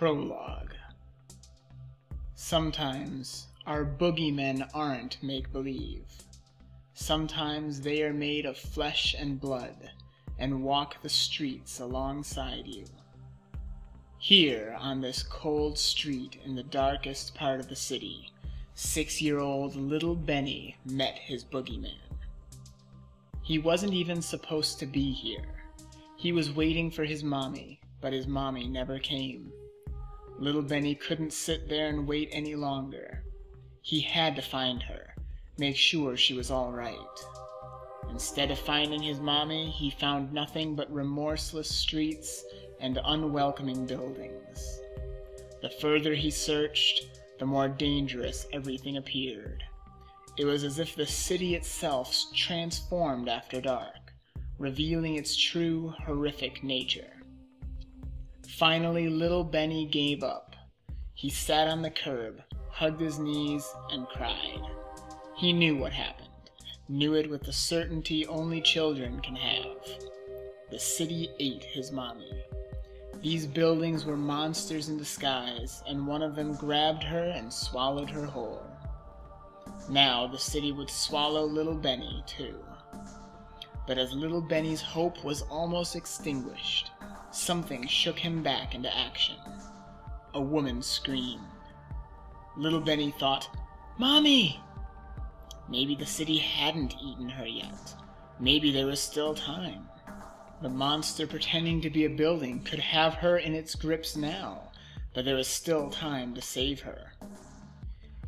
Prologue. Sometimes our boogeymen aren't make-believe. Sometimes they are made of flesh and blood and walk the streets alongside you. Here, on this cold street in the darkest part of the city, 6-year-old little Benny met his boogeyman. He wasn't even supposed to be here. He was waiting for his mommy, but his mommy never came. Little Benny couldn't sit there and wait any longer. He had to find her, make sure she was all right. Instead of finding his mommy, he found nothing but remorseless streets and unwelcoming buildings. The further he searched, the more dangerous everything appeared. It was as if the city itself transformed after dark, revealing its true, horrific nature. Finally, little Benny gave up. He sat on the curb, hugged his knees, and cried. He knew what happened, knew it with the certainty only children can have. The city ate his mommy. These buildings were monsters in disguise, and one of them grabbed her and swallowed her whole. Now the city would swallow little Benny, too. But as little Benny's hope was almost extinguished, something shook him back into action. A woman screamed. Little Benny thought, "Mommy!" Maybe the city hadn't eaten her yet. Maybe there was still time. The monster pretending to be a building could have her in its grips now, but there was still time to save her.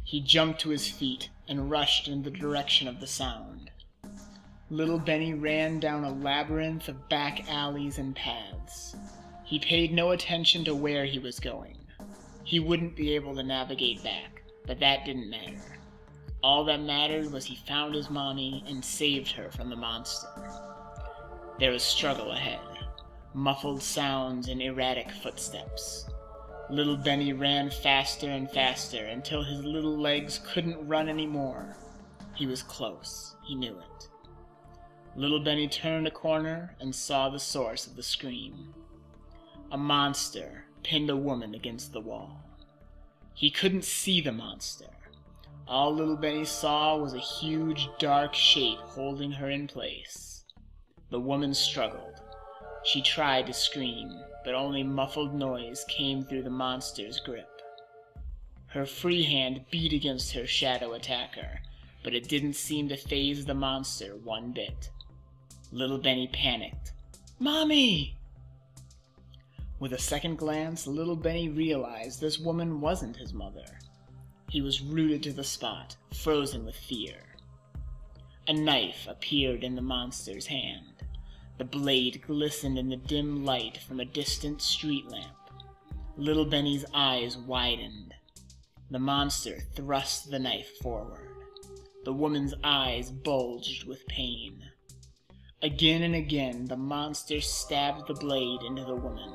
He jumped to his feet and rushed in the direction of the sound. Little Benny ran down a labyrinth of back alleys and paths. He paid no attention to where he was going. He wouldn't be able to navigate back, but that didn't matter. All that mattered was he found his mommy and saved her from the monster. There was struggle ahead, muffled sounds and erratic footsteps. Little Benny ran faster and faster until his little legs couldn't run anymore. He was close, he knew it. Little Benny turned a corner and saw the source of the scream. A monster pinned a woman against the wall. He couldn't see the monster. All little Benny saw was a huge, dark shape holding her in place. The woman struggled. She tried to scream, but only muffled noise came through the monster's grip. Her free hand beat against her shadow attacker, but it didn't seem to faze the monster one bit. Little Benny panicked. "Mommy!" With a second glance, little Benny realized this woman wasn't his mother. He was rooted to the spot, frozen with fear. A knife appeared in the monster's hand. The blade glistened in the dim light from a distant street lamp. Little Benny's eyes widened. The monster thrust the knife forward. The woman's eyes bulged with pain. Again and again, the monster stabbed the blade into the woman.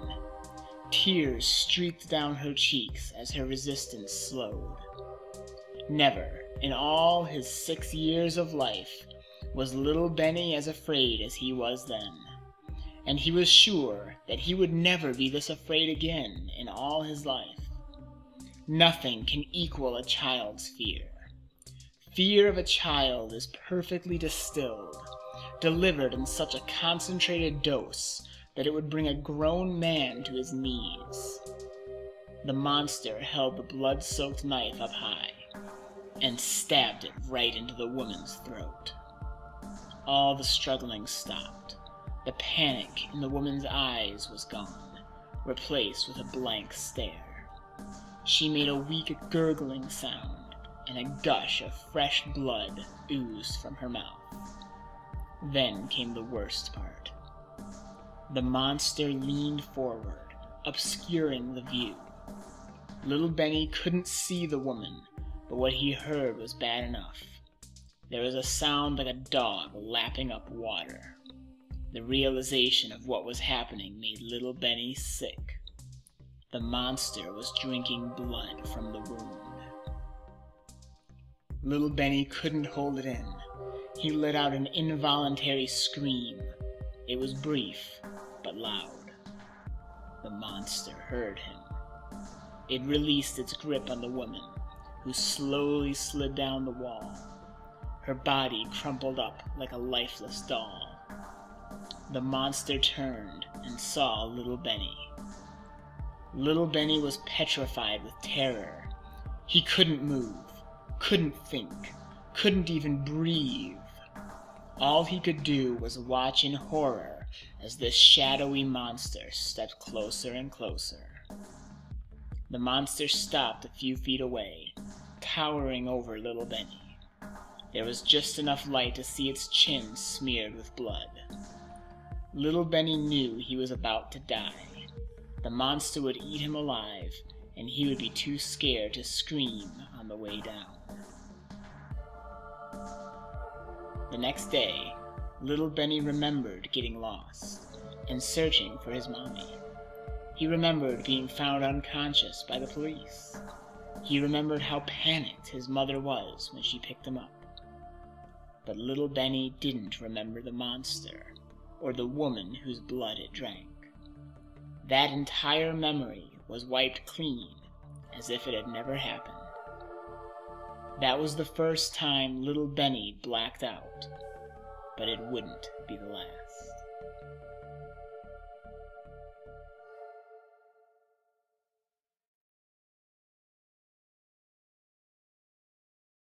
Tears streaked down her cheeks as her resistance slowed. Never, in all his 6 years of life, was little Benny as afraid as he was then. And he was sure that he would never be this afraid again in all his life. Nothing can equal a child's fear. Fear of a child is perfectly distilled, delivered in such a concentrated dose that it would bring a grown man to his knees. The monster held the blood-soaked knife up high and stabbed it right into the woman's throat. All the struggling stopped. The panic in the woman's eyes was gone, replaced with a blank stare. She made a weak gurgling sound, and a gush of fresh blood oozed from her mouth. Then came the worst part. The monster leaned forward, obscuring the view. Little Benny couldn't see the woman, but what he heard was bad enough. There was a sound like a dog lapping up water. The realization of what was happening made little Benny sick. The monster was drinking blood from the wound. Little Benny couldn't hold it in. He let out an involuntary scream. It was brief, but loud. The monster heard him. It released its grip on the woman, who slowly slid down the wall. Her body crumpled up like a lifeless doll. The monster turned and saw little Benny. Little Benny was petrified with terror. He couldn't move, couldn't think, couldn't even breathe. All he could do was watch in horror as this shadowy monster stepped closer and closer. The monster stopped a few feet away, towering over little Benny. There was just enough light to see its chin smeared with blood. Little Benny knew he was about to die. The monster would eat him alive, and he would be too scared to scream on the way down. The next day, little Benny remembered getting lost and searching for his mommy. He remembered being found unconscious by the police. He remembered how panicked his mother was when she picked him up. But little Benny didn't remember the monster or the woman whose blood it drank. That entire memory was wiped clean as if it had never happened. That was the first time little Benny blacked out, but it wouldn't be the last.